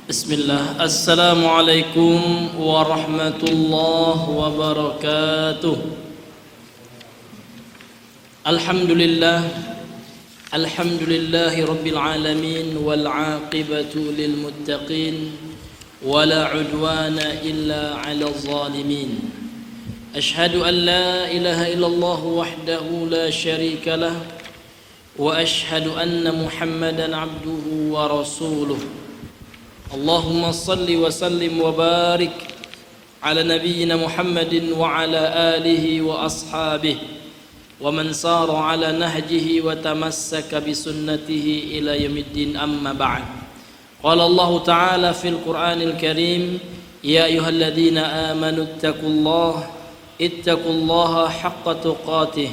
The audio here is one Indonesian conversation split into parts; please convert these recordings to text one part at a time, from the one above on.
Bismillah. Assalamualaikum warahmatullahi wabarakatuh. Alhamdulillah. Alhamdulillahi rabbil alamin wal aqibatu lil muttaqin wala udwana illa 'alal zalimin. Ashhadu an la ilaha illallah wahdahu la syarika lah wa ashhadu anna Muhammadan 'abduhu wa rasuluh. Allahumma salli wa sallim wa barik ala nabiyyina Muhammadin wa ala alihi wa ashabihi wa man sara ala nahjihi wa tamassaka bi sunnatihi ila yaumiddin, amma ba'd. Qala Allah ta'ala fil Qur'anil Karim, ya ayyuhalladzina amanu ittaqullaha haqqa tuqatih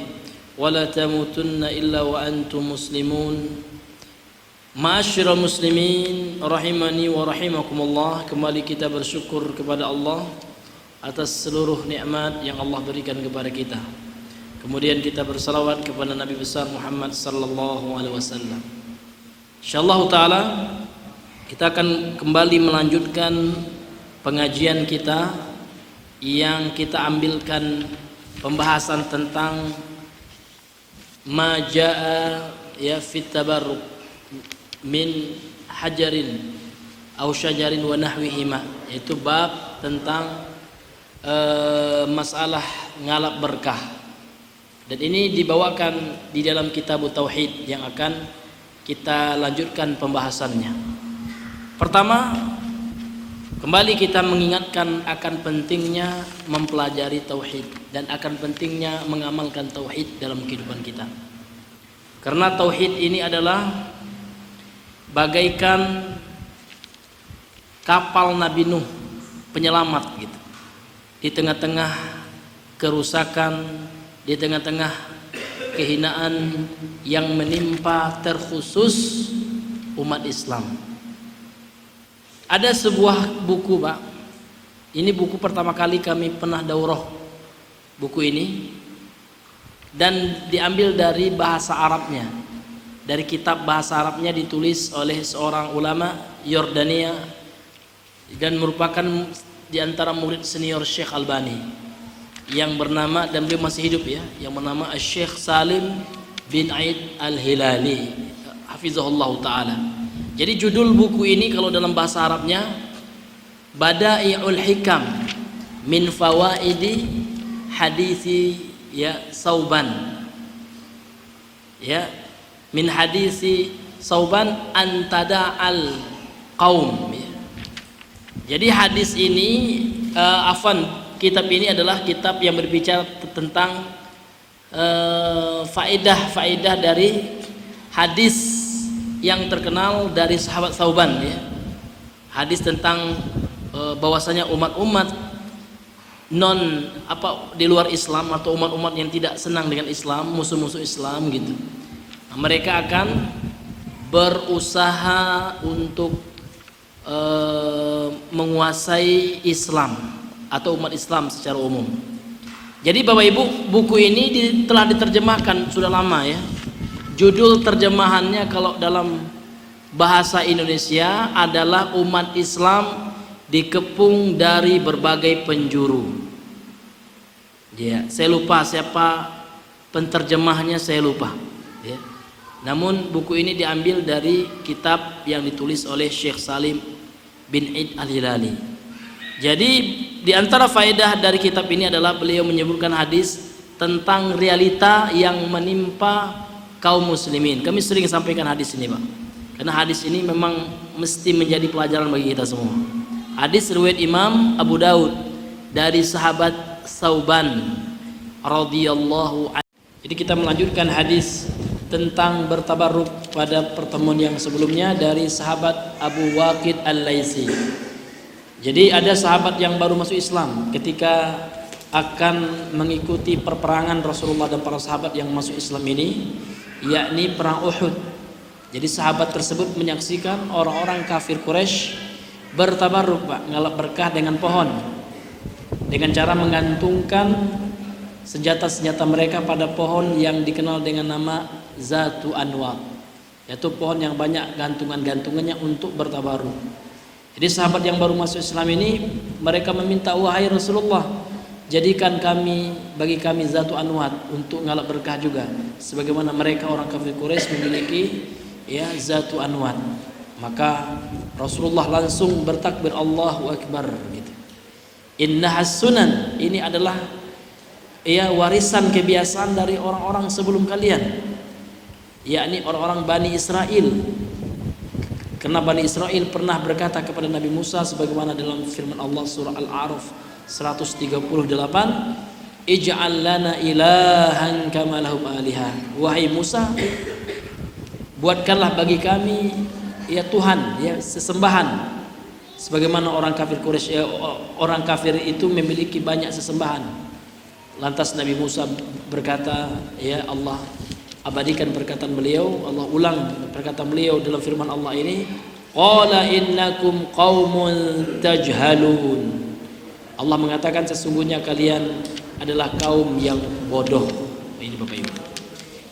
wa la tamutunna illa wa antum muslimun. Ma'asyiral muslimin rahimani wa rahimakumullah. Kembali kita bersyukur kepada Allah atas seluruh nikmat yang Allah berikan kepada kita. Kemudian kita bersalawat kepada Nabi besar Muhammad sallallahu alaihi wasallam. Insyaallah taala kita akan kembali melanjutkan pengajian kita yang kita ambilkan pembahasan tentang majaa ya fit tabarruk min hajarin au syajarin wa nahwihima, yaitu bab tentang masalah ngalap berkah, dan ini dibawakan di dalam kitab tauhid yang akan kita lanjutkan pembahasannya. Pertama, kembali kita mengingatkan akan pentingnya mempelajari tauhid dan akan pentingnya mengamalkan tauhid dalam kehidupan kita, karena tauhid ini adalah bagaikan kapal Nabi Nuh, penyelamat gitu. Di tengah-tengah kerusakan, di tengah-tengah kehinaan yang menimpa terkhusus umat Islam. Ada sebuah buku, Pak. Ini buku pertama kali kami pernah daurah buku ini, dan diambil dari bahasa Arabnya. Dari kitab bahasa Arabnya, ditulis oleh seorang ulama Yordania dan merupakan di antara murid senior Syekh Albani yang bernama, dan beliau masih hidup ya, yang bernama Syekh Salim bin Aid Al-Hilali hafizahullah ta'ala. Jadi judul buku ini kalau dalam bahasa Arabnya Bada'i'ul Hikam min Fawaidi Hadisi ya Sauban, ya, min hadisi Sauban antada'al qaum. Jadi hadis ini kitab ini adalah kitab yang berbicara tentang faedah dari hadis yang terkenal dari sahabat Sauban ya. Hadis tentang bahwasanya umat-umat di luar Islam atau umat-umat yang tidak senang dengan Islam, musuh-musuh Islam gitu, mereka akan berusaha untuk menguasai Islam atau umat Islam secara umum. Jadi Bapak Ibu, buku ini telah diterjemahkan sudah lama ya. Judul terjemahannya kalau dalam bahasa Indonesia adalah Umat Islam Dikepung dari Berbagai Penjuru. Ya, saya lupa siapa penterjemahnya, saya lupa ya. Namun buku ini diambil dari kitab yang ditulis oleh Syekh Salim bin Aid Al-Hilali. Jadi di antara faedah dari kitab ini adalah beliau menyebutkan hadis tentang realita yang menimpa kaum muslimin. Kami sering sampaikan hadis ini, Pak, karena hadis ini memang mesti menjadi pelajaran bagi kita semua. Hadis riwayat Imam Abu Daud dari sahabat Sauban radhiyallahu anhu. Jadi kita melanjutkan hadis tentang bertabarruk pada pertemuan yang sebelumnya dari sahabat Abu Waqid Al-Laitsi. Jadi ada sahabat yang baru masuk Islam ketika akan mengikuti perperangan Rasulullah dan para sahabat yang masuk Islam ini, yakni perang Uhud. Jadi sahabat tersebut menyaksikan orang-orang kafir Quraisy bertabarruk, Pak, ngalap berkah dengan pohon, dengan cara menggantungkan senjata-senjata mereka pada pohon yang dikenal dengan nama Zatu Anwar, yaitu pohon yang banyak gantungan-gantungannya untuk bertabaruk. Jadi sahabat yang baru masuk Islam ini mereka meminta, wahai Rasulullah, jadikan bagi kami Zatu Anwat untuk ngalap berkah juga, sebagaimana mereka orang kafir Quraisy memiliki ya Zatu Anwat. Maka Rasulullah langsung bertakbir Allahu Akbar gitu. Innahas sunan, ini adalah ya warisan kebiasaan dari orang-orang sebelum kalian, yakni orang-orang Bani Israel. Karena Bani Israel pernah berkata kepada Nabi Musa sebagaimana dalam firman Allah surah Al-A'raf 138, Ij'al lana ilahan kama lahum aliha. Wahai Musa, buatkanlah bagi kami ya Tuhan, ya sesembahan sebagaimana orang kafir Quraisy, ya, orang kafir itu memiliki banyak sesembahan. Lantas Nabi Musa berkata, ya Allah, abadikan perkataan beliau, Allah ulang perkataan beliau dalam firman Allah ini, qala innakum qaumun tajhalun. Allah mengatakan sesungguhnya kalian adalah kaum yang bodoh. Ini Bapak Ibu.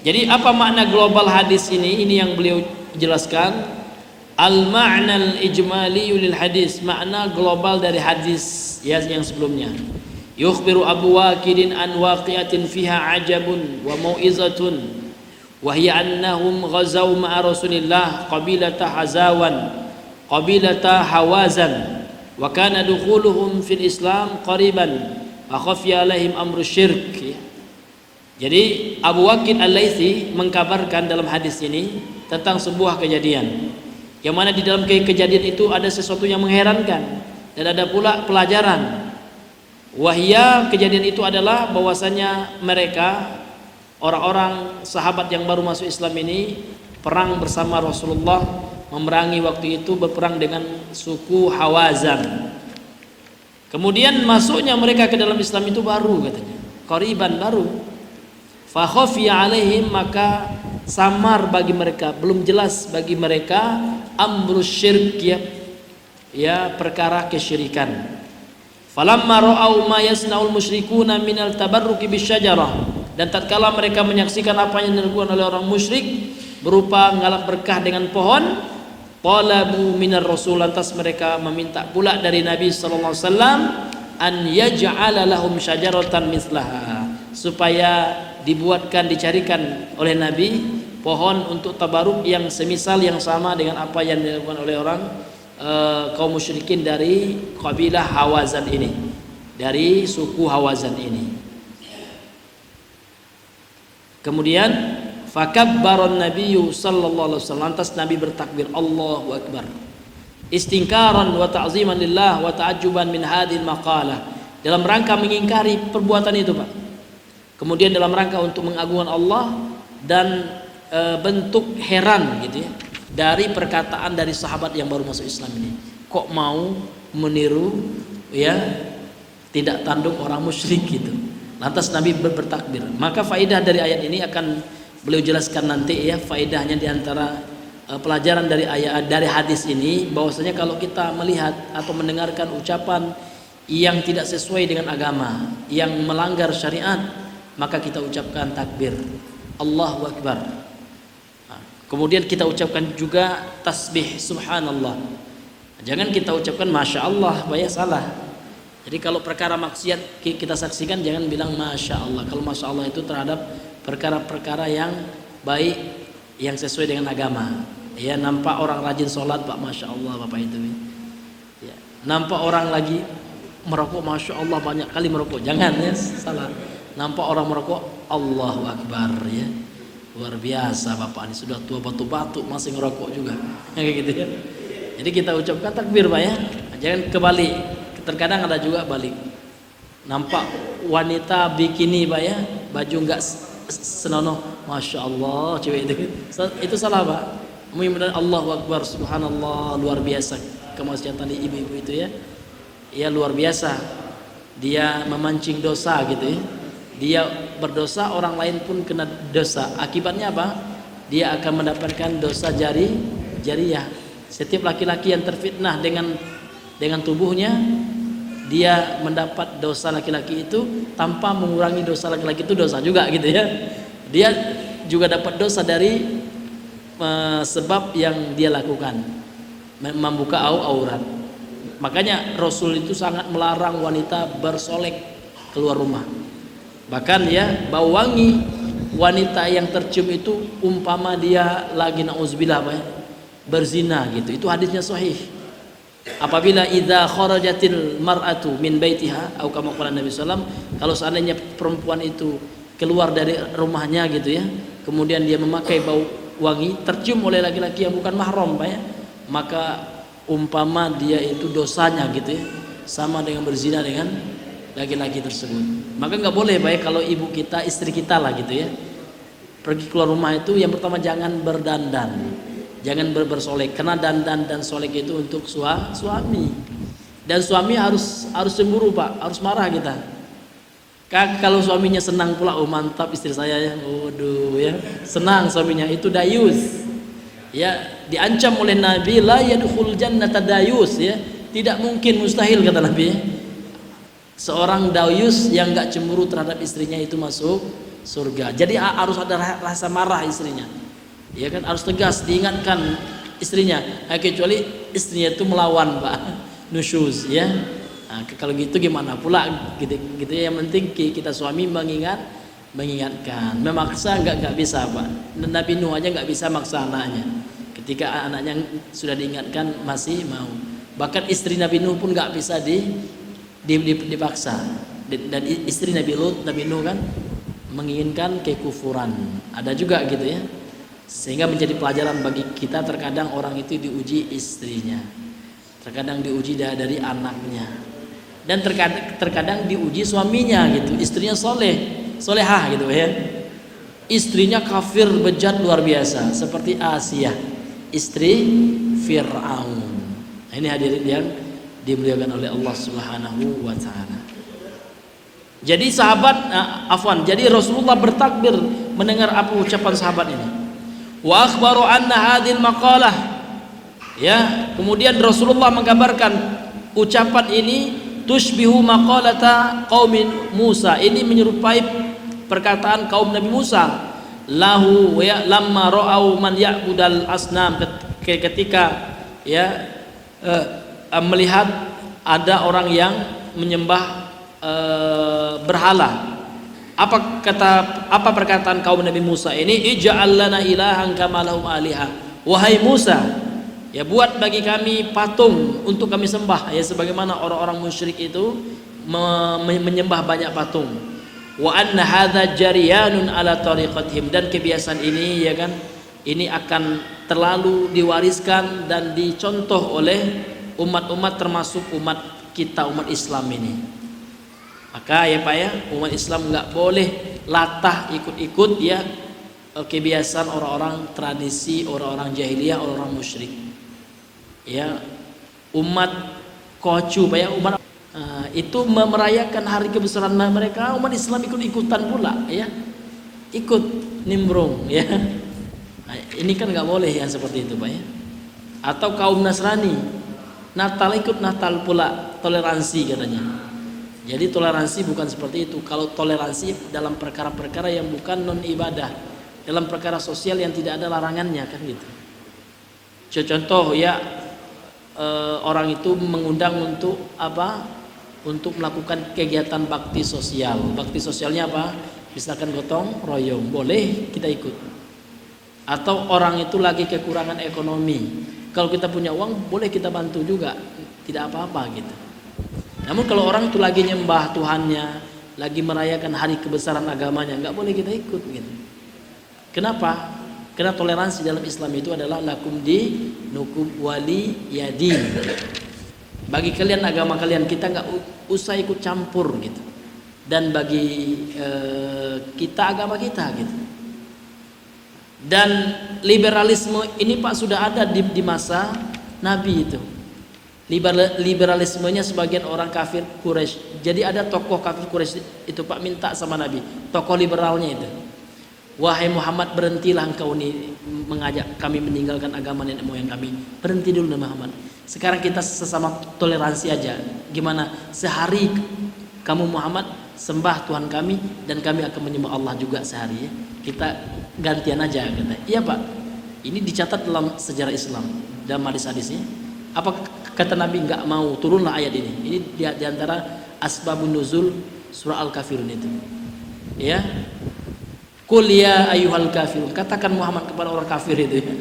Jadi apa makna global hadis ini? Ini yang beliau jelaskan. Al-ma'na al-ijmali lil hadis, makna global dari hadis ya yang sebelumnya. Yukhbiru Abu Waqidin an waqi'atin fiha ajabun wa mau'izatun wa hiya annahum ghazaw ma'a Rasulillah qabilata Hawazan wa kana dukhuluhum fil Islam qariban wa khafiya alaihim amru syirk. Jadi Abu Waqid Al-Laitsi mengkabarkan dalam hadis ini tentang sebuah kejadian yang mana di dalam kejadian itu ada sesuatu yang mengherankan dan ada pula pelajaran. Wahya, kejadian itu adalah bahwasanya mereka orang-orang sahabat yang baru masuk Islam ini perang bersama Rasulullah, memerangi waktu itu berperang dengan suku Hawazan. Kemudian masuknya mereka ke dalam Islam itu baru katanya, qariban baru. Fa khafiya alaihim, maka samar bagi mereka, belum jelas bagi mereka amru syirk, ya perkara kesyirikan. Falamma ra'au ma yasna'ul musyrikuna minal tabarruki bisyajarah, dan tatkala mereka menyaksikan apa yang dilakukan oleh orang musyrik berupa ngalap berkah dengan pohon, talabu minar rasul, lantas mereka meminta pula dari Nabi sallallahu alaihi wasallam an yaj'ala lahum syajaratan mislaha, supaya dicarikan oleh Nabi pohon untuk tabaruk yang semisal, yang sama dengan apa yang dilakukan oleh orang kaum musyrikin dari kabilah Hawazan ini, dari suku Hawazan ini. Kemudian fakabbaran nabiyyu sallallahu alaihi wasallam, lantas Nabi bertakbir Allahu akbar, istingkaran wa ta'ziman lillah wa ta'ajjuban min hadhil maqalah, dalam rangka mengingkari perbuatan itu Pak, kemudian dalam rangka untuk mengagungkan Allah dan bentuk heran gitu ya dari perkataan dari sahabat yang baru masuk Islam ini, kok mau meniru ya tidak tanduk orang musyrik gitu. Lantas Nabi bertakbir. Maka faedah dari ayat ini akan beliau jelaskan nanti ya, faedahnya diantara pelajaran dari ayat dari hadis ini, bahwasanya kalau kita melihat atau mendengarkan ucapan yang tidak sesuai dengan agama, yang melanggar syariat, maka kita ucapkan takbir Allahu Akbar. Kemudian kita ucapkan juga tasbih subhanallah. Jangan kita ucapkan masya Allah, bahaya salah. Jadi kalau perkara maksiat kita saksikan, jangan bilang masya Allah. Kalau masya Allah itu terhadap perkara-perkara yang baik, yang sesuai dengan agama. Ya, nampak orang rajin sholat Pak, masya Allah Bapak itu. Ya, nampak orang lagi merokok, masya Allah banyak kali merokok. Jangan ya, salah. Nampak orang merokok, Allahu Akbar ya. Luar biasa Bapak ini, sudah tua batu-batu masih ngerokok juga. Kayak gitu ya. Jadi kita ucapkan takbir Pak ya. Jangan kebalik. Terkadang ada juga balik. Nampak wanita bikini Pak ya, baju enggak senonoh, masya Allah cewek itu salah Pak. Mudah-mudahan Allahu Akbar subhanallah, luar biasa kemaksiatan ibu-ibu itu ya. Ya luar biasa. Dia memancing dosa gitu ya. Dia berdosa, orang lain pun kena dosa. Akibatnya apa? Dia akan mendapatkan dosa jariyah. Setiap laki-laki yang terfitnah dengan tubuhnya, dia mendapat dosa laki-laki itu tanpa mengurangi dosa laki-laki itu, dosa juga gitu ya. Dia juga dapat dosa dari sebab yang dia lakukan, membuka aurat. Makanya Rasul itu sangat melarang wanita bersolek keluar rumah. Bahkan ya bau wangi wanita yang tercium itu umpama dia lagi nauzubillah berzina gitu. Itu hadisnya sahih. Apabila idza kharajatil mar'atu min baitiha atau kama qala Nabi sallam, kalau seandainya perempuan itu keluar dari rumahnya gitu ya, kemudian dia memakai bau wangi tercium oleh laki-laki yang bukan mahram Pak ya, maka umpama dia itu dosanya gitu ya sama dengan berzina dengan laki-laki tersebut. Maka nggak boleh Pak ya, kalau ibu kita, istri kita lah gitu ya, pergi keluar rumah itu yang pertama jangan berdandan, jangan bersolek, karena dandan dan solek itu untuk suami, dan suami harus cemburu Pak, harus marah kita. Kalau suaminya senang pula, oh mantap istri saya ya, waduh ya, senang suaminya, itu dayus ya, diancam oleh Nabi la yadkhul jannata dayus ya, tidak mungkin, mustahil kata Nabi ya. Seorang dayus yang enggak cemburu terhadap istrinya itu masuk surga. Jadi harus ada rasa marah istrinya, ya kan, harus tegas diingatkan istrinya, kecuali istrinya itu melawan Pak, nusyuz ya. Nah, kalau gitu gimana pula gitu ya, yang penting kita suami mengingatkan, memaksa nggak bisa Pak. Nabi Nuh aja nggak bisa maksa anaknya, ketika anaknya sudah diingatkan masih mau. Bahkan istri Nabi Nuh pun nggak bisa dipaksa, dan istri Nabi Lut, Nabi Nuh kan menginginkan kekufuran, ada juga gitu ya, sehingga menjadi pelajaran bagi kita. Terkadang orang itu diuji istrinya, terkadang diuji dari anaknya, dan terkadang diuji suaminya gitu. Istrinya solehah gitu ya, istrinya kafir bejat luar biasa seperti Asia, istri Fir'aun. Nah, ini hadirin yang dimuliakan oleh Allah Subhanahu wa taala. Jadi sahabat jadi Rasulullah bertakbir mendengar apa ucapan sahabat ini. Wa akhbaru anna hadhil maqalah, ya, kemudian Rasulullah mengkabarkan ucapan ini tushbihu maqalata qaumin Musa, ini menyerupai perkataan kaum Nabi Musa, lahu ya lamma ra'au man ya'budal asnam, ketika ya melihat ada orang yang menyembah berhala. Apa perkataan kaum Nabi Musa ini? Ij'al lana ilahan kama lahum aliha, wahai Musa, ya buat bagi kami patung untuk kami sembah, ya sebagaimana orang-orang musyrik itu menyembah banyak patung. Wa anna hadza jariyanun ala tariqatihim, dan kebiasaan ini ya kan, ini akan terlalu diwariskan dan dicontoh oleh umat-umat termasuk umat kita, umat Islam ini. Maka ya Pak ya, umat Islam nggak boleh latah ikut-ikut ya kebiasaan orang-orang tradisi, orang-orang jahiliyah, orang-orang musyrik. Ya, umat kocu Pak ya, umat itu merayakan hari kebesaran mereka, umat Islam ikut-ikutan pula ya, ikut nimbrung ya. Nah, ini kan nggak boleh yang seperti itu Pak ya. Atau kaum Nasrani, Natal ikut Natal pula, toleransi katanya. Jadi toleransi bukan seperti itu. Kalau toleransi dalam perkara-perkara yang bukan non ibadah, dalam perkara sosial yang tidak ada larangannya kan gitu. Contoh ya, orang itu mengundang untuk apa? Untuk melakukan kegiatan bakti sosial. Bakti sosialnya apa? Misalkan gotong royong, boleh kita ikut. Atau orang itu lagi kekurangan ekonomi, kalau kita punya uang boleh kita bantu juga, tidak apa-apa gitu. Namun kalau orang itu lagi nyembah Tuhannya, lagi merayakan hari kebesaran agamanya, nggak boleh kita ikut gitu. Kenapa? Karena toleransi dalam Islam itu adalah lakum dinukum wali yadin. Bagi kalian agama kalian, kita nggak usah ikut campur gitu. Dan bagi kita agama kita gitu. Dan liberalisme ini Pak sudah ada di masa Nabi itu. Liberalismenya sebagian orang kafir Quraisy. Jadi ada tokoh kafir Quraisy itu Pak minta sama Nabi, tokoh liberalnya itu, wahai Muhammad, berhentilah engkau ini mengajak kami meninggalkan agama nenek moyang kami. Berhenti dulu Muhammad. Sekarang kita sesama toleransi aja. Gimana? Sehari kamu Muhammad sembah Tuhan kami dan kami akan menyembah Allah juga sehari ya. Kita gantian aja kata. Iya Pak. Ini dicatat dalam sejarah Islam, dalam hadis-hadisnya. Apa kata Nabi? Enggak mau, turunlah ayat ini. Ini di antara asbabun nuzul surah Al-Kafirun itu. Ya. Qul ya ayyuhal kafirun, katakan Muhammad kepada orang kafir itu ya.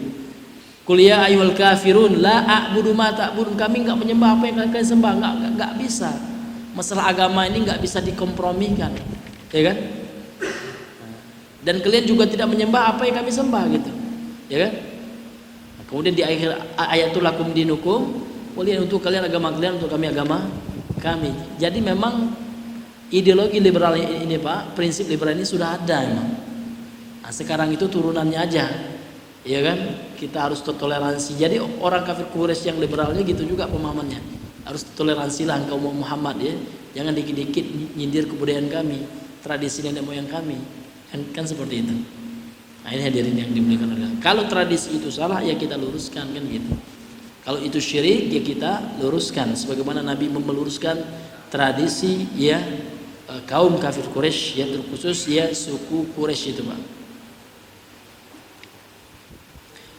Qul ya ayyuhal kafirun la a'budu ma ta'budun, kami enggak menyembah apa yang kalian sembah, enggak bisa. Masalah agama ini enggak bisa dikompromikan. Ya kan? Dan kalian juga tidak menyembah apa yang kami sembah gitu. Ya kan? Kemudian di akhir ayatul lakum dinukum, kalian untuk kalian agama kalian, untuk kami agama kami. Jadi memang ideologi liberal ini Pak, prinsip liberal ini sudah ada memang. Nah, sekarang itu turunannya aja, ya kan? Kita harus toleransi. Jadi orang kafir Quraisy yang liberalnya gitu juga pemahamannya. Harus toleransilah kaum Muhammad ya. Jangan dikit-dikit nyindir kebudayaan kami, tradisi nenek moyang kami. Kan seperti itu. Nah, ini hadirin yang dimuliakan Allah. Kalau tradisi itu salah ya kita luruskan kan gitu. Kalau itu syirik ya kita luruskan sebagaimana Nabi meluruskan tradisi ya kaum kafir Quraisy ya, terkhusus ya suku Quraisy itu Pak.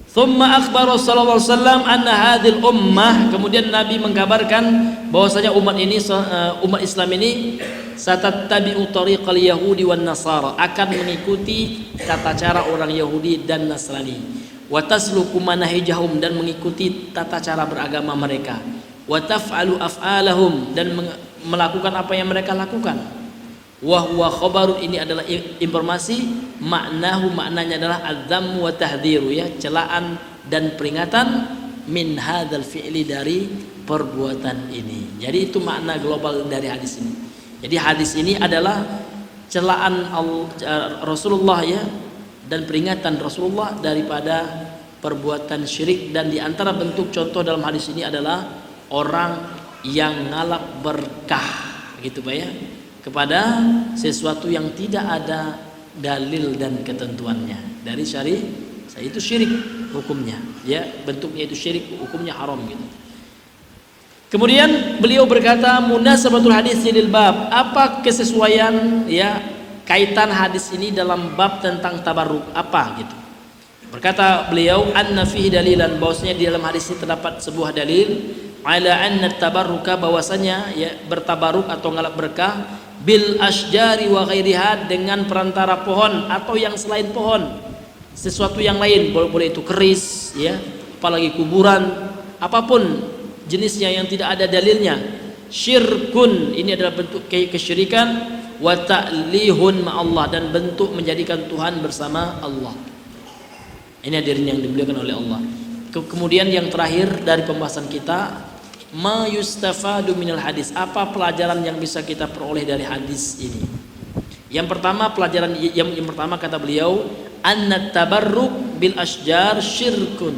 Thumma akhbara sallallahu alaihi wasallam anna hadhil ummah, kemudian Nabi mengkabarkan bahwasanya umat Islam ini satattabi'u tariqal yahudi wan nasara, akan mengikuti tata cara orang Yahudi dan Nasrani, wa tasluku manahijahum, dan mengikuti tata cara beragama mereka, wa taf'alu af'alahum, dan melakukan apa yang mereka lakukan. Wa huwa khabarun, ini adalah informasi, maknahu, maknanya adalah adzam wa tahdhiru ya, celaan dan peringatan, min hadzal fi'li, dari perbuatan ini. Jadi itu makna global dari hadis ini. Jadi hadis ini adalah celaan Rasulullah ya, dan peringatan Rasulullah daripada perbuatan syirik. Dan di antara bentuk contoh dalam hadis ini adalah orang yang ngalap berkah gitu Pak ya, kepada sesuatu yang tidak ada dalil dan ketentuannya dari syariat. Itu syirik hukumnya ya, bentuknya itu syirik, hukumnya haram gitu. Kemudian beliau berkata, munasabatul hadis lil bab, apa kesesuaian ya kaitan hadis ini dalam bab tentang tabarruk apa gitu. Berkata beliau, anna fihi dalilan, bahwasanya di dalam hadis ini terdapat sebuah dalil, ala anna tabarruka, bahwasanya ya bertabarruk atau ngalap berkah, bil asjari wa ghairiha, dengan perantara pohon atau yang selain pohon, sesuatu yang lain, boleh itu keris ya, apalagi kuburan, apapun jenisnya yang tidak ada dalilnya. Syirkun, ini adalah bentuk kesyirikan, wa ta'lihun ma'allah, dan bentuk menjadikan Tuhan bersama Allah. Ini hadirin yang dimuliakan oleh Allah. Kemudian yang terakhir dari pembahasan kita, ma yustafadu minal hadis, apa pelajaran yang bisa kita peroleh dari hadis ini. Yang pertama, pelajaran yang pertama kata beliau, anna tabarruk bil asjar syirkun,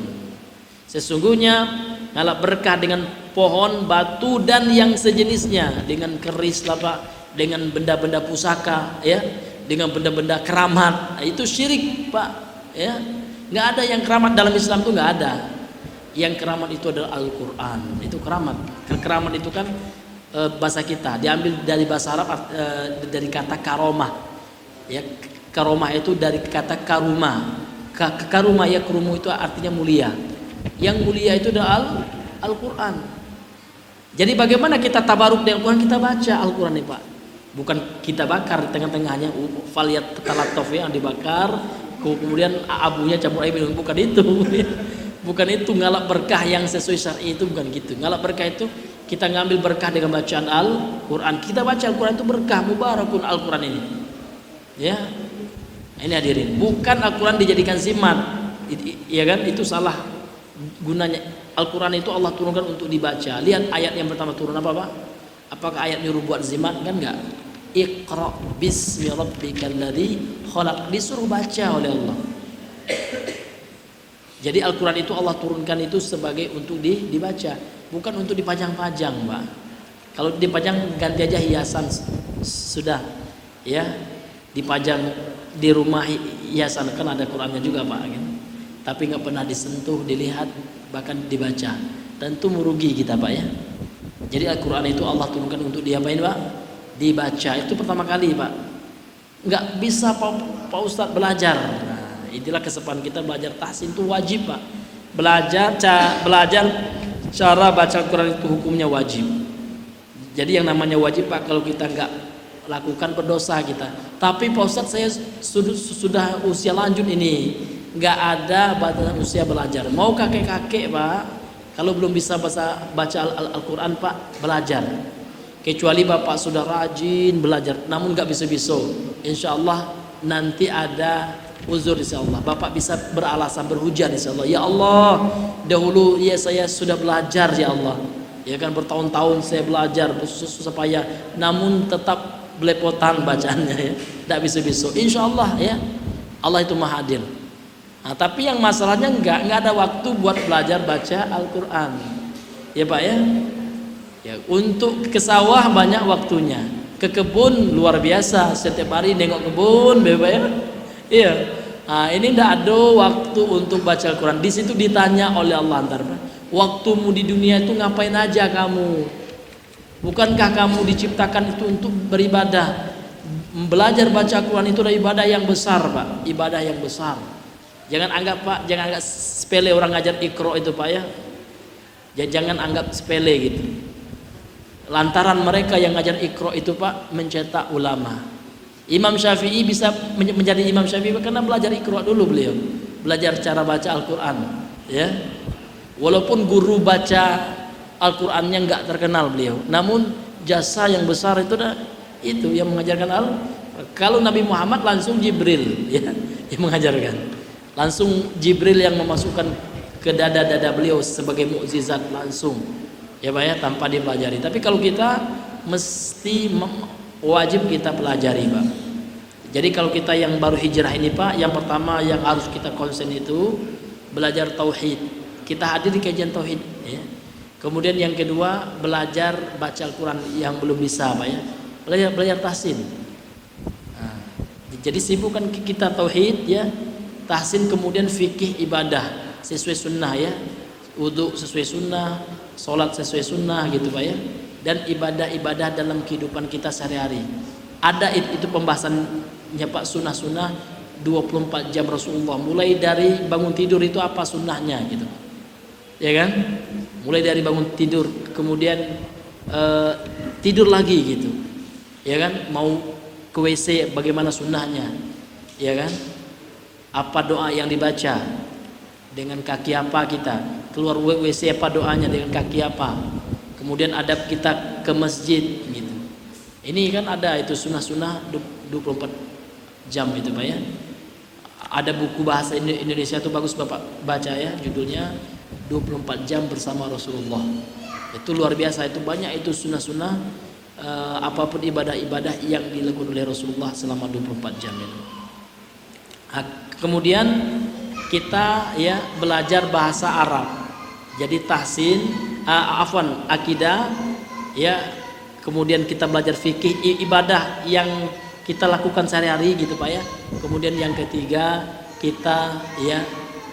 sesungguhnya ngalap berkah dengan pohon, batu, dan yang sejenisnya, dengan keris lapa, dengan benda-benda pusaka ya, dengan benda-benda keramat, itu syirik Pak ya. Nggak ada yang keramat dalam Islam, tuh nggak ada. Yang keramat itu adalah Al-Quran, itu keramat. Keramat itu kan bahasa kita diambil dari bahasa Arab, dari kata karomah ya. Karomah itu dari kata karuma. Karuma ya, kerumu itu artinya mulia. Yang mulia itu adalah Al-Quran. Jadi bagaimana kita tabaruk dengan Al-Quran? Kita baca Al-Quran nih Pak, bukan kita bakar di tengah-tengahnya faliyat talattof yang dibakar, kemudian abunya campur air minum, bukan itu. Bukan itu ngalap berkah yang sesuai syar'i, itu bukan gitu. Ngalap berkah itu kita ngambil berkah dengan bacaan Al-Quran. Kita baca Al-Quran itu berkah, mubarakun Al-Quran ini ya. Ini hadirin, bukan Al-Quran dijadikan zimat ya kan, itu salah gunanya. Al-Quran itu Allah turunkan untuk dibaca. Lihat ayat yang pertama turun apa Pak? Apakah ayat nyuruh buat zimat? Kan enggak. Iqra bismi rabbikal ladzi khalaq, disuruh baca oleh Allah. Jadi Al-Quran itu Allah turunkan itu sebagai untuk dibaca, bukan untuk dipajang-pajang Pak. Kalau dipajang ganti aja hiasan sudah ya, dipajang di rumah hiasan, kan ada Qurannya juga Pak gitu. Tapi nggak pernah disentuh, dilihat, bahkan dibaca, tentu merugi kita Pak ya. Jadi Al-Quran itu Allah turunkan untuk diapain Pak? Dibaca, itu pertama kali Pak. Nggak bisa Pak Ustadz belajar. Nah, inilah kesempatan kita belajar tahsin, itu wajib Pak. Belajar cara baca Al-Quran itu hukumnya wajib. Jadi yang namanya wajib Pak, kalau kita nggak lakukan berdosa kita. Tapi Pak Ustadz, saya sudah usia lanjut ini, nggak ada batasan usia belajar. Mau kakek-kakek Pak, kalau belum bisa baca Al-Quran Pak, belajar. Kecuali Bapak sudah rajin belajar, namun nggak bisa-bisa, insya Allah nanti ada uzur, insya Allah Bapak bisa beralasan, berhujah insya Allah. Ya Allah, dahulu ya saya sudah belajar ya Allah, ya kan bertahun-tahun saya belajar susah payah, namun tetap belepotan bacaannya ya, tidak bisa-bisa. Insya Allah ya, Allah itu maha adil. Nah, tapi yang masalahnya nggak ada waktu buat belajar baca Al-Quran ya Pak ya. Ya, untuk ke sawah banyak waktunya, ke kebun luar biasa, setiap hari nengok kebun, Bapak ya. Iya. Nah, ini tidak ada waktu untuk baca Al-Quran. Di situ ditanya oleh Allah antar, waktumu di dunia itu ngapain aja kamu? Bukankah kamu diciptakan itu untuk beribadah? Belajar baca Al-Quran itu adalah ibadah yang besar, Pak. Ibadah yang besar. Jangan anggap Pak, jangan anggap sepele orang ngajar Iqra itu Pak ya. Jangan anggap sepele gitu. Lantaran mereka yang ngajar Iqra itu Pak mencetak ulama. Imam Syafi'i bisa menjadi Imam Syafi'i karena belajar Iqra dulu beliau. Belajar cara baca Al-Quran ya. Walaupun guru baca Al-Qurannya nggak terkenal beliau, namun jasa yang besar itu yang mengajarkan kalau Nabi Muhammad langsung Jibril ya, yang mengajarkan. Langsung Jibril yang memasukkan ke dada-dada beliau sebagai mukjizat langsung. Ya Pak ya, tanpa dipelajari. Tapi kalau kita mesti wajib kita pelajari Pak. Jadi kalau kita yang baru hijrah ini Pak, yang pertama yang harus kita konsen itu belajar tauhid. Kita hadir di kajian tauhid ya. Kemudian yang kedua belajar baca Al-Quran yang belum bisa Pak ya. Belajar tahsin. Nah, jadi sibukkan kita tauhid ya, tahsin, kemudian fikih ibadah sesuai sunnah ya. Wudu sesuai sunnah, sholat sesuai sunnah gitu Pak ya, dan ibadah-ibadah dalam kehidupan kita sehari-hari. Ada itu pembahasannya Pak, sunnah-sunnah 24 jam Rasulullah, mulai dari bangun tidur itu apa sunnahnya gitu ya kan, mulai dari bangun tidur, kemudian tidur lagi gitu ya kan, mau ke WC bagaimana sunnahnya ya kan, apa doa yang dibaca, dengan kaki apa kita keluar WC, apa doanya, dengan kaki apa, kemudian adab kita ke masjid gitu. Ini kan ada itu sunnah-sunnah 24 jam itu Pak ya. Ada buku bahasa Indonesia itu bagus Bapak baca ya, judulnya 24 jam bersama Rasulullah. Itu luar biasa, itu banyak itu sunnah-sunnah apapun ibadah-ibadah yang dilakukan oleh Rasulullah selama 24 jam itu. Nah, kemudian kita ya belajar bahasa Arab. Jadi tahsin, akidah ya. Kemudian kita belajar fikih, ibadah yang kita lakukan sehari-hari gitu Pak ya. Kemudian yang ketiga kita ya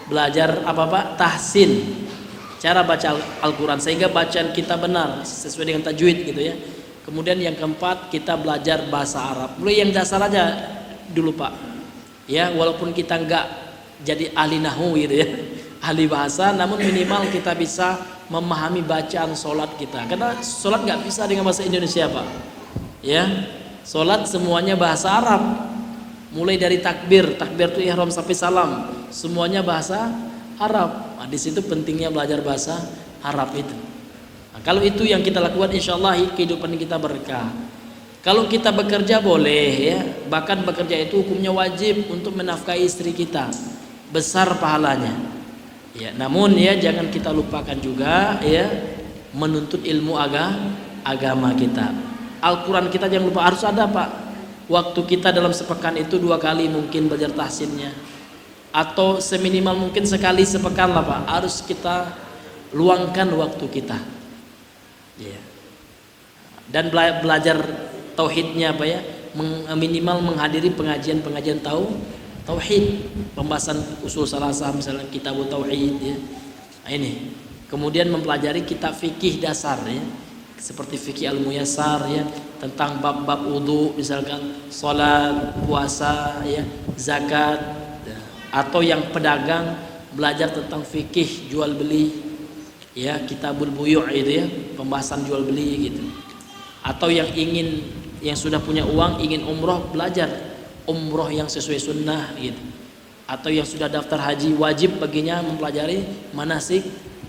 belajar apa Pak? Tahsin. Cara baca Al-Quran sehingga bacaan kita benar sesuai dengan tajwid gitu ya. Kemudian yang keempat kita belajar bahasa Arab. Mulai yang dasar aja dulu Pak. Ya, walaupun kita enggak jadi ahli nahwu gitu ya, ahli bahasa, namun minimal kita bisa memahami bacaan solat kita, karena solat nggak bisa dengan bahasa Indonesia Pak ya. Solat semuanya bahasa Arab, mulai dari takbir itu ihram sampai salam, semuanya bahasa Arab. Nah, di situ pentingnya belajar bahasa Arab itu. Nah, kalau itu yang kita lakukan, insya Allah kehidupan kita berkah. Kalau kita bekerja boleh ya, bahkan bekerja itu hukumnya wajib untuk menafkahi istri kita, besar pahalanya ya. Namun ya jangan kita lupakan juga ya menuntut ilmu agama kita. Al-Quran kita jangan lupa, harus ada Pak. Waktu kita dalam sepekan itu 2 kali mungkin belajar tahsinnya, atau seminimal mungkin sekali sepekan lah Pak, harus kita luangkan waktu kita ya. Dan belajar tauhidnya Pak ya, minimal menghadiri pengajian tauhid, pembahasan usul salasah misalnya kitab tauhid ya. Nah, ini kemudian mempelajari kitab fikih dasar ya, seperti fikih al-muyassar ya, tentang bab-bab wudu misalkan, salat, puasa ya, zakat ya. Atau yang pedagang belajar tentang fikih jual beli ya kitabul buyu' itu ya, pembahasan jual beli gitu. Atau yang sudah punya uang ingin umroh, belajar umroh yang sesuai sunnah gitu. Atau yang sudah daftar haji, wajib baginya mempelajari manasik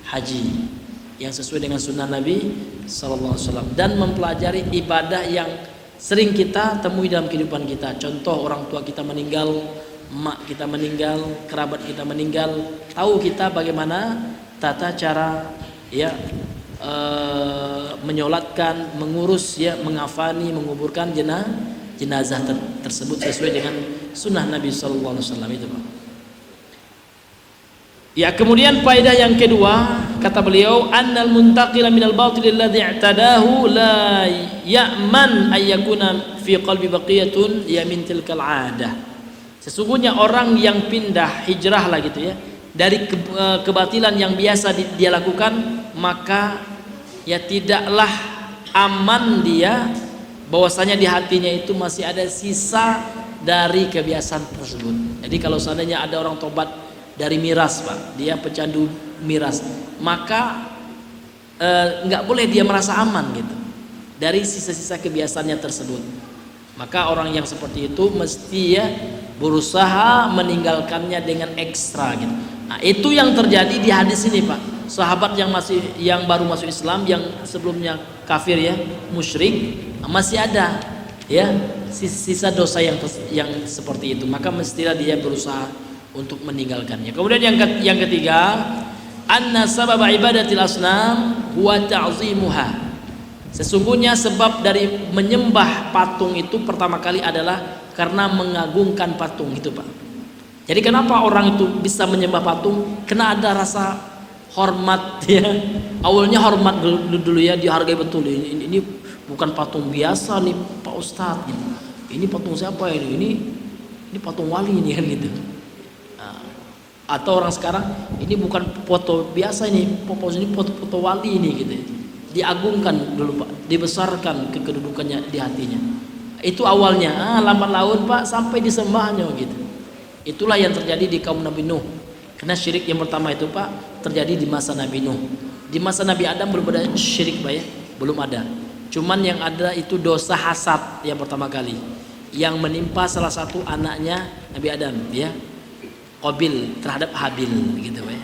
haji yang sesuai dengan sunnah Nabi sallallahu alaihi wasallam, dan mempelajari ibadah yang sering kita temui dalam kehidupan kita. Contoh, orang tua kita meninggal, emak kita meninggal, kerabat kita meninggal, tahu kita bagaimana tata cara ya menyolatkan, mengurus ya, mengafani, menguburkan jenazah tersebut sesuai dengan sunnah Nabi sallallahu alaihi wasallam itu, Pak. Ya, kemudian faedah yang kedua, kata beliau, annal muntaqila minal batil alladhi i'tadahu la ya'man ay yakuna fi qalbi baqiyatun ya min tilkal 'adah. Sesungguhnya orang yang pindah, hijrah lah gitu ya, dari kebatilan yang biasa dia lakukan, maka ya tidaklah aman dia bahwasanya di hatinya itu masih ada sisa dari kebiasaan tersebut. Jadi kalau seandainya ada orang tobat dari miras, Pak, dia pecandu miras, maka nggak boleh dia merasa aman gitu dari sisa-sisa kebiasaannya tersebut. Maka orang yang seperti itu mesti ya berusaha meninggalkannya dengan ekstra gitu. Nah, itu yang terjadi di hadis ini, Pak. Sahabat yang baru masuk Islam, yang sebelumnya kafir ya, musyrik, masih ada ya sisa dosa yang seperti itu. Maka mestilah dia berusaha untuk meninggalkannya. Kemudian yang ketiga, anna sabab ibadatil asnam huwa ta'zimuha. Sesungguhnya sebab dari menyembah patung itu pertama kali adalah karena mengagungkan patung itu, Pak. Jadi kenapa orang itu bisa menyembah patung? Karena ada rasa hormat ya. Awalnya hormat dulu ya, dihargai betul. Ini bukan patung biasa nih, Pak Ustadz gitu. Ini patung siapa ini? Ini patung wali ini kan gitu. Atau orang sekarang, ini bukan foto biasa ini, foto wali ini gitu. Diagungkan dulu, Pak, dibesarkan kedudukannya di hatinya. Itu awalnya, lambat laun, Pak, sampai disembahnya gitu. Itulah yang terjadi di kaum Nabi Nuh. Karena syirik yang pertama itu, Pak, terjadi di masa Nabi Nuh. Di masa Nabi Adam belum ada syirik, Pak ya, belum ada. Cuman yang ada itu dosa hasad yang pertama kali, yang menimpa salah satu anaknya Nabi Adam ya, Qabil terhadap Habil gitu ya.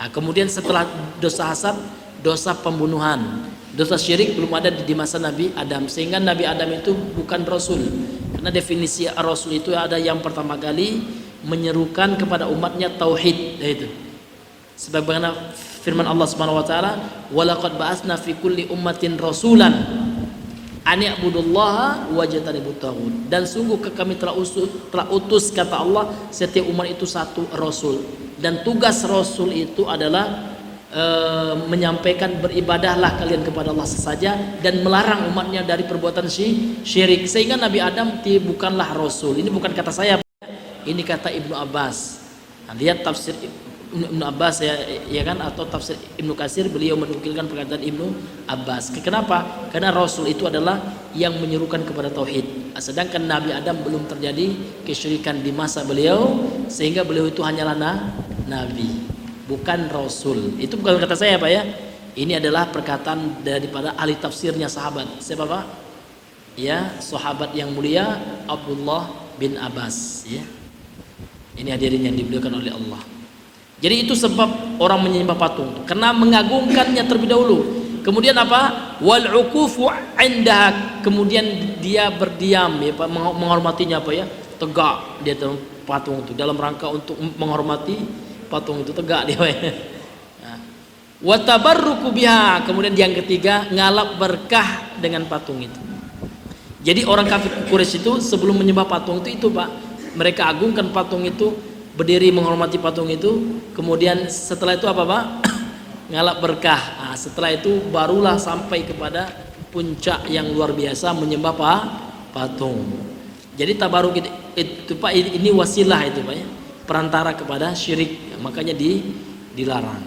Nah, kemudian setelah dosa hasad, dosa pembunuhan, dosa syirik belum ada di masa Nabi Adam, sehingga Nabi Adam itu bukan rasul. Karena definisi rasul itu ada yang pertama kali menyerukan kepada umatnya tauhid, yaitu sebagaimana firman Allah Subhanahu wa taala, "Walaqad ba'atsna fi kulli ummatin rasulan an ya'budullaha wajtanibut taghut." Dan sungguh kami telah utus kata Allah setiap umat itu satu rasul, dan tugas rasul itu adalah menyampaikan beribadahlah kalian kepada Allah saja dan melarang umatnya dari perbuatan syirik. Sehingga Nabi Adam bukanlah rasul. Ini bukan kata saya, ini kata Ibnu Abbas. Nah, lihat tafsir Ibnu Abbas ya kan, atau tafsir Ibnu Katsir, beliau menukilkan perkataan Ibnu Abbas. Kenapa? Karena rasul itu adalah yang menyerukan kepada tauhid. Sedangkan Nabi Adam belum terjadi kesyirikan di masa beliau, sehingga beliau itu hanyalah nabi, bukan rasul. Itu bukan kata saya, Pak ya. Ini adalah perkataan daripada ahli tafsirnya sahabat. Siapa, Pak? Ya, sahabat yang mulia Abdullah bin Abbas ya. Ini hadirin yang dimuliakan oleh Allah. Jadi itu sebab orang menyembah patung, karena mengagungkannya terlebih dahulu. Kemudian apa? Wal uqufu indaha. Kemudian dia berdiam ya, Pak, menghormatinya, apa ya? Tegak dia patung itu dalam rangka untuk menghormati patung itu, tegak dia. Wa tabarruku biha. Kemudian yang ketiga, ngalap berkah dengan patung itu. Jadi orang kafir Quraisy itu sebelum menyembah patung itu, Pak, mereka agungkan patung itu, berdiri menghormati patung itu. Kemudian setelah itu apa, Pak? Ngalap berkah. Nah, setelah itu barulah sampai kepada puncak yang luar biasa, menyembah patung. Jadi tabaruk itu, Pak, ini wasilah itu, Pak ya, perantara kepada syirik. Makanya dilarang.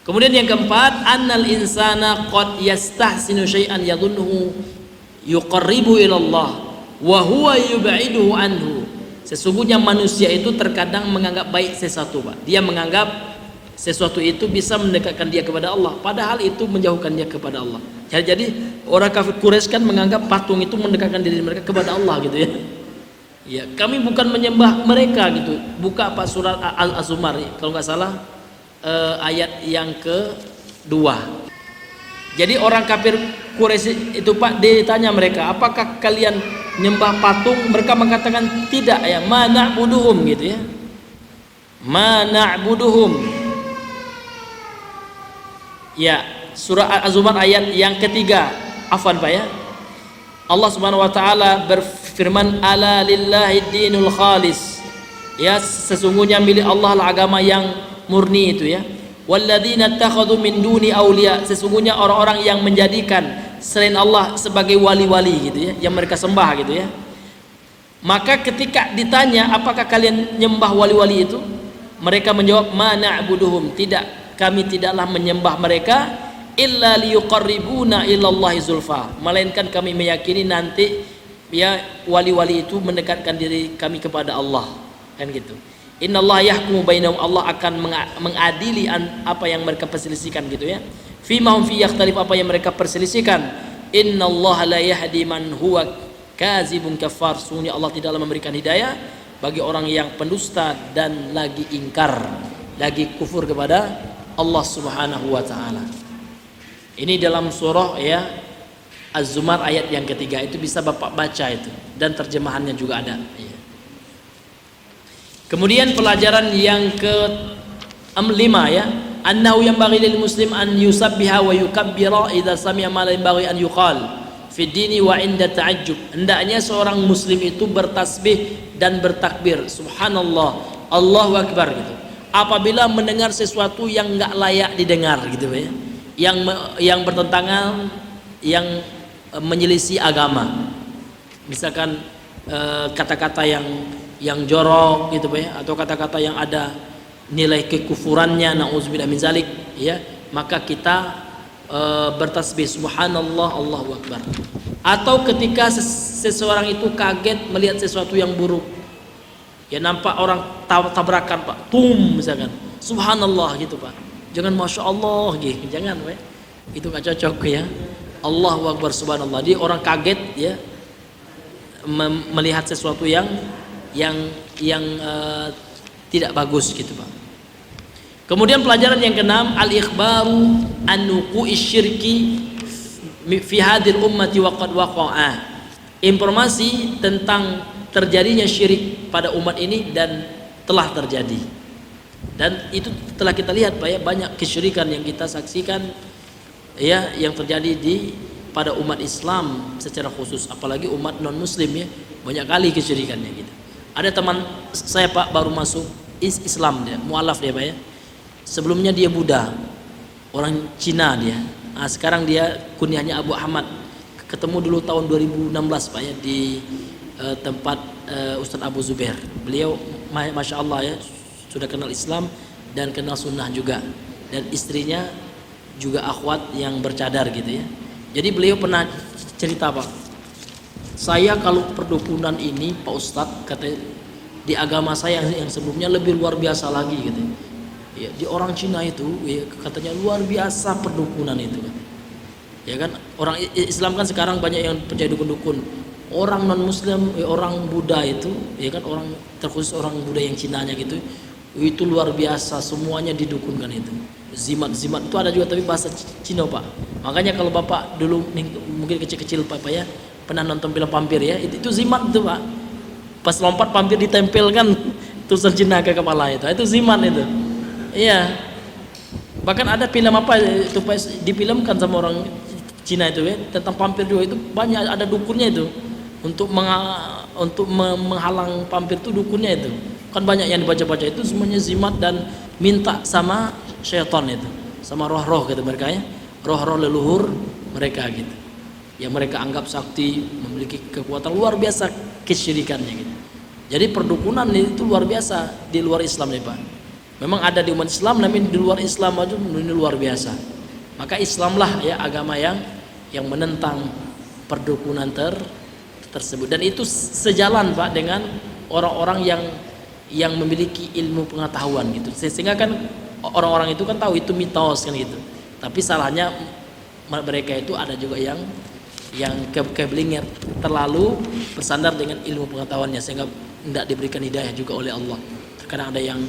Kemudian yang keempat, annal insana qad yastahsinu syai'an yadhunnuhu yuqarribu ila Allah wa huwa yub'iduhu anhu. Sesungguhnya manusia itu terkadang menganggap baik sesuatu, Pak. Dia menganggap sesuatu itu bisa mendekatkan dia kepada Allah, padahal itu menjauhkan dia kepada Allah. Jadi orang kafir Quraisy kan menganggap patung itu mendekatkan diri mereka kepada Allah gitu ya. Ya, kami bukan menyembah mereka gitu. Buka Pak surat Al-Zumar kalau nggak salah ayat yang kedua. Jadi orang kafir Quraisy itu Pak ditanya mereka, apakah kalian nyembah patung? Mereka mengatakan tidak ya, ma na'buduhum gitu ya. Ma na'buduhum. Ya, surah Az-Zumar ayat yang ketiga. Afwan Pak ya. Allah Subhanahu wa taala berfirman, ala lillahi dinul khalis. Ya, sesungguhnya milik Allah lah agama yang murni itu ya. Walladzina takhadhu min duni awliya, sesungguhnya orang-orang yang menjadikan selain Allah sebagai wali-wali gitu ya, yang mereka sembah gitu ya. Maka ketika ditanya apakah kalian nyembah wali-wali itu, mereka menjawab ma na'buduhum, tidak, kami tidaklah menyembah mereka illa liyuqarribuna ilallahi zulfa, melainkan kami meyakini nanti ya wali-wali itu mendekatkan diri kami kepada Allah, kan gitu. Innallaha yahkumu bainahum, Allah akan mengadili apa yang mereka perselisihkan gitu ya. Fima hum fi yakhtalif, apa yang mereka perselisihkan. Innallaha la yahdi man huwa kazibun kafar, sungguhnya Allah tidaklah memberikan hidayah bagi orang yang pendusta dan lagi ingkar, lagi kufur kepada Allah Subhanahu wa taala. Ini dalam surah ya Az-Zumar ayat yang ketiga, itu bisa Bapak baca itu, dan terjemahannya juga ada ya. Kemudian pelajaran yang ke-5 ya, annahu yanbaghi lil muslim an yusabbiha wa yukabbira idza sami'a ma la yanbaghi an yuqal fi dini wa inda ta'ajjub. Hendaknya seorang muslim itu bertasbih dan bertakbir, subhanallah, Allahu akbar gitu, apabila mendengar sesuatu yang enggak layak didengar gitu ya, yang bertentangan, yang menyelisih agama. Misalkan kata-kata yang jorok gitu ya, atau kata-kata yang ada nilai kekufurannya, nauzubillah min zalik ya, maka kita bertasbih subhanallah Allahu akbar. Atau ketika seseorang itu kaget melihat sesuatu yang buruk ya, nampak orang tabrakan Pak, tum misalkan, subhanallah gitu Pak, jangan masya Allah gitu, jangan Pak, itu nggak cocok ya. Allahu akbar subhanallah, dia orang kaget ya melihat sesuatu yang tidak bagus gitu Pak. Kemudian pelajaran yang keenam, al-ikhbaru an nuqu'ish syirki fi hadhil ummati wa qad waqa'a, informasi tentang terjadinya syirik pada umat ini dan telah terjadi. Dan itu telah kita lihat Pak ya, banyak kesyirikan yang kita saksikan ya, yang terjadi pada umat Islam secara khusus, apalagi umat non muslim ya, banyak kali kesyirikannya gitu. Ada teman saya Pak baru masuk Islam, dia mualaf dia Pak ya, sebelumnya dia Buddha, orang Cina dia. Nah, sekarang dia kunyahnya Abu Ahmad. Ketemu dulu tahun 2016 Pak ya di tempat Ustadz Abu Zubair. Beliau masya Allah ya, sudah kenal Islam dan kenal sunnah juga, dan istrinya juga akhwat yang bercadar gitu ya. Jadi beliau pernah cerita Pak, saya kalau perdukunan ini Pak Ustadz, katanya di agama saya yang sebelumnya lebih luar biasa lagi gitu ya, di orang Cina itu ya, katanya luar biasa perdukunan itu kan. Ya kan, orang Islam kan sekarang banyak yang percaya dukun-dukun, orang non muslim ya, orang Buddha itu ya kan, orang terkhusus orang Buddha yang Cinanya gitu, itu luar biasa, semuanya didukunkan itu. Zimat itu ada juga tapi bahasa Cina Pak. Makanya kalau Bapak dulu mungkin kecil-kecil Pak ya pernah nonton film vampir ya, itu zimat itu Pak. Pas lompat vampir ditempelkan tulisan Cina ke kepala itu zimat itu. Iya. Bahkan ada film apa itu Pak, difilmkan sama orang Cina itu ya, tentang vampir juga, itu banyak ada dukunnya itu. Untuk menghalang vampir itu dukunnya itu. Kan banyak yang dibaca-baca itu semuanya zimat dan minta sama syaitan itu, sama roh-roh gitu mereka ya, roh-roh leluhur mereka gitu, yang mereka anggap sakti, memiliki kekuatan luar biasa kesyirikannya gitu. Jadi perdukunan itu luar biasa di luar Islam nih Pak. Memang ada di umat Islam, namun di luar Islam aja ini luar biasa. Maka Islamlah ya agama yang menentang perdukunan tersebut, dan itu sejalan Pak dengan orang-orang yang memiliki ilmu pengetahuan gitu. Sehingga kan orang-orang itu kan tahu itu mitos kan gitu. Tapi salahnya mereka itu ada juga yang keblinger, terlalu bersandar dengan ilmu pengetahuannya sehingga tidak diberikan hidayah juga oleh Allah. Terkadang ada yang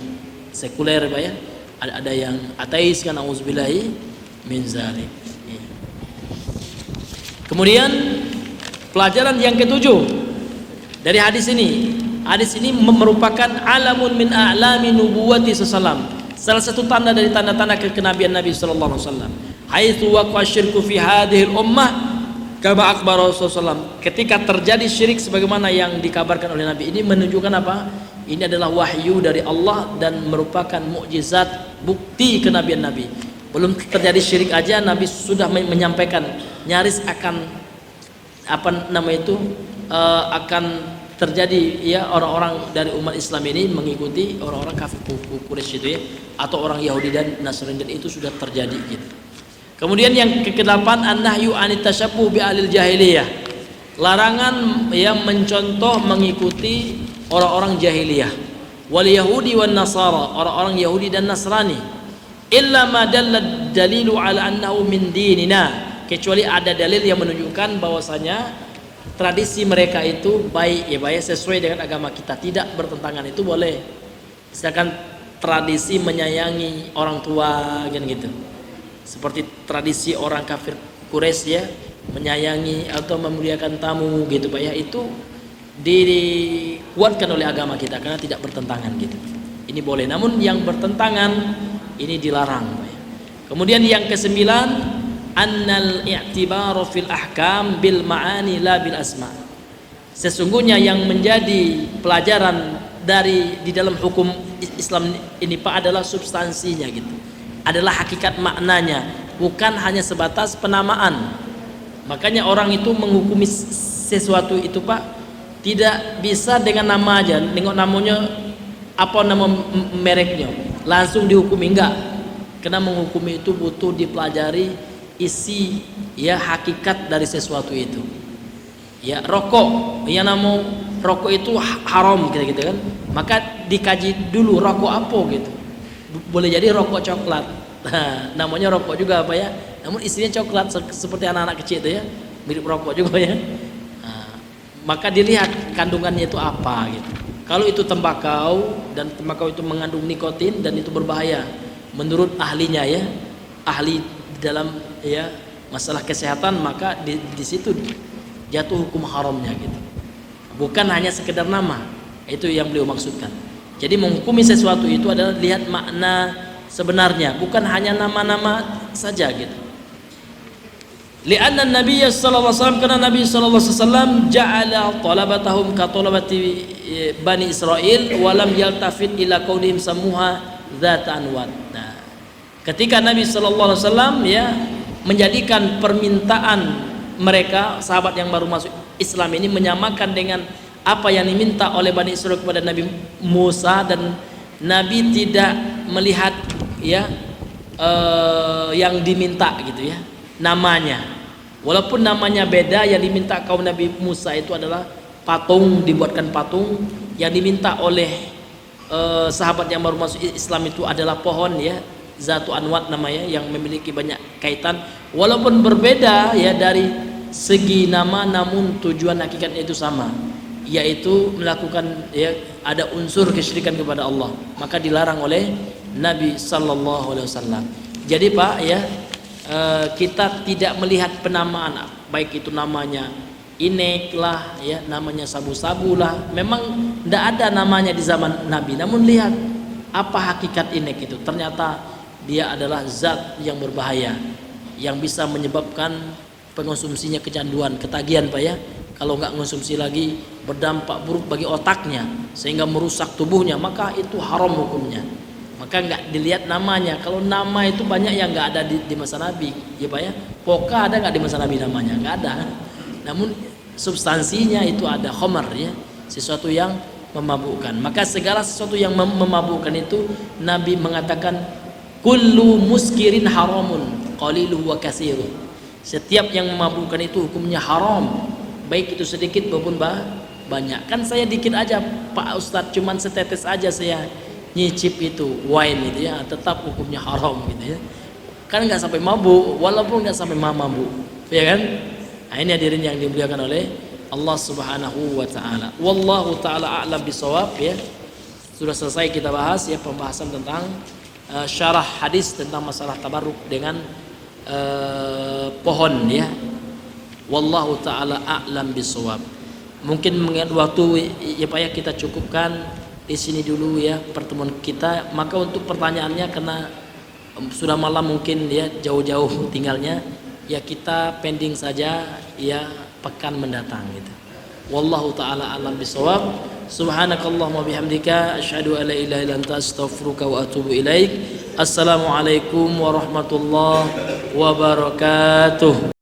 sekuler Pak ya, ada yang ateis kan, auzubillahi min zalik. Kemudian pelajaran yang ketujuh dari hadis ini. Hadis ini merupakan alamun min a'lami nubuwati sallallahu. Salah satu tanda dari tanda-tanda kenabian Nabi sallallahu alaihi wasallam. Haitsu waqa syirku fi hadhihi ummah kama akhbara Rasulullah. Ketika terjadi syirik sebagaimana yang dikabarkan oleh Nabi, ini menunjukkan apa? Ini adalah wahyu dari Allah dan merupakan mukjizat, bukti kenabian Nabi. Belum terjadi syirik aja Nabi sudah menyampaikan nyaris akan akan terjadi ya, orang-orang dari umat Islam ini mengikuti orang-orang kafir Quraisy itu ya, atau orang Yahudi dan Nasrani, dan itu sudah terjadi gitu. Kemudian yang ke-8, an-nahyu anit tasyabbuh bi alil jahiliyah. Larangan yang mencontoh mengikuti orang-orang jahiliyah. Wal yahudi wan nasara, orang-orang Yahudi dan Nasrani. Illa ma dalla dalilu ala annahu min dinina, kecuali ada dalil yang menunjukkan bahwasanya tradisi mereka itu baik ya, baik sesuai dengan agama kita, tidak bertentangan, itu boleh. Misalkan tradisi menyayangi orang tua kan gitu, seperti tradisi orang kafir Quraisy ya, menyayangi atau memuliakan tamu gitu Pak ya, itu dikuatkan oleh agama kita karena tidak bertentangan gitu, ini boleh. Namun yang bertentangan ini dilarang Pak ya. Kemudian yang ke-9, annal i'tibaru fil ahkam bil ma'ani la bil asma. Sesungguhnya yang menjadi pelajaran di dalam hukum Islam ini Pak adalah substansinya gitu, adalah hakikat maknanya, bukan hanya sebatas penamaan. Makanya orang itu menghukumi sesuatu itu Pak tidak bisa dengan nama aja, nengok namanya apa, nama mereknya langsung dihukumi, enggak. Karena menghukumi itu butuh dipelajari isi ya, hakikat dari sesuatu itu ya. Rokok ya, nama rokok itu haram gitu kan, maka dikaji dulu rokok apa gitu. Boleh jadi rokok coklat, namanya rokok juga apa ya, namun isinya coklat seperti anak-anak kecil itu ya, mirip rokok juga ya. Maka dilihat kandungannya itu apa gitu. Kalau itu tembakau, dan tembakau itu mengandung nikotin dan itu berbahaya menurut ahlinya ya, ahli dalam ya masalah kesehatan, maka di situ jatuh hukum haramnya gitu. Bukan hanya sekedar nama, itu yang beliau maksudkan. Jadi menghukumi sesuatu itu adalah lihat makna sebenarnya, bukan hanya nama-nama saja gitu. Li'anna Nabi sallallahu alaihi wasallam, karena Nabi sallallahu alaihi wasallam ja'ala talabatahum ka talabati Bani Israil wa lam yaltafit ila qaulihim samuha dzat anwat. Nah, ketika Nabi sallallahu alaihi wasallam ya menjadikan permintaan mereka sahabat yang baru masuk Islam ini menyamakan dengan apa yang diminta oleh Bani Israil kepada Nabi Musa, dan Nabi tidak melihat ya yang diminta gitu ya, namanya. Walaupun namanya beda, yang diminta kaum Nabi Musa itu adalah patung, dibuatkan patung. Yang diminta oleh sahabat yang baru masuk Islam itu adalah pohon ya, Zatu Anwat namanya, yang memiliki banyak kaitan. Walaupun berbeda ya dari segi nama, namun tujuan hakikatnya itu sama, yaitu melakukan ya, ada unsur kesyirikan kepada Allah, maka dilarang oleh Nabi sallallahu alaihi wasallam. Jadi Pak ya, kita tidak melihat penamaan, baik itu namanya inek lah ya, namanya sabu-sabu lah, memang tidak ada namanya di zaman Nabi, namun lihat apa hakikat inek itu. Ternyata dia adalah zat yang berbahaya, yang bisa menyebabkan pengonsumsinya kecanduan, ketagihan Pak ya. Kalau nggak konsumsi lagi berdampak buruk bagi otaknya sehingga merusak tubuhnya, maka itu haram hukumnya. Maka nggak dilihat namanya. Kalau nama itu banyak yang nggak ada di masa Nabi ya Pak ya. Poka ada nggak di masa Nabi namanya? Nggak ada. Namun substansinya itu ada, khamar ya, sesuatu yang memabukkan. Maka segala sesuatu yang memabukkan itu Nabi mengatakan kullu muskirin haramun qaliluhu wa katsiruh. Setiap yang memabukkan itu hukumnya haram, baik itu sedikit maupun banyak. Kan saya dikit aja Pak Ustadz, cuman setetes aja saya nyicip itu wine itu ya tetap hukumnya haram gitu ya. Kan nggak sampai mabuk, walaupun nggak sampai mabuk, ya kan? Nah, ini hadirin yang dimuliakan oleh Allah Subhanahu wa taala. Wallahu taala a'lam bisawab ya. Sudah selesai kita bahas ya pembahasan tentang syarah hadis tentang masalah tabarruk dengan pohon ya. Wallahu taala a'lam bisawab. Mungkin mengingat waktu ya Pak ya kita cukupkan di sini dulu ya pertemuan kita. Maka untuk pertanyaannya karena sudah malam mungkin ya jauh-jauh tinggalnya ya kita pending saja ya pekan mendatang gitu. Wallahu taala a'lam bisawab. Subhanakallahumma bihamdika asyhadu an la ilaha illa anta astaghfiruka wa atubu ilaik. Assalamualaikum warahmatullahi wabarakatuh.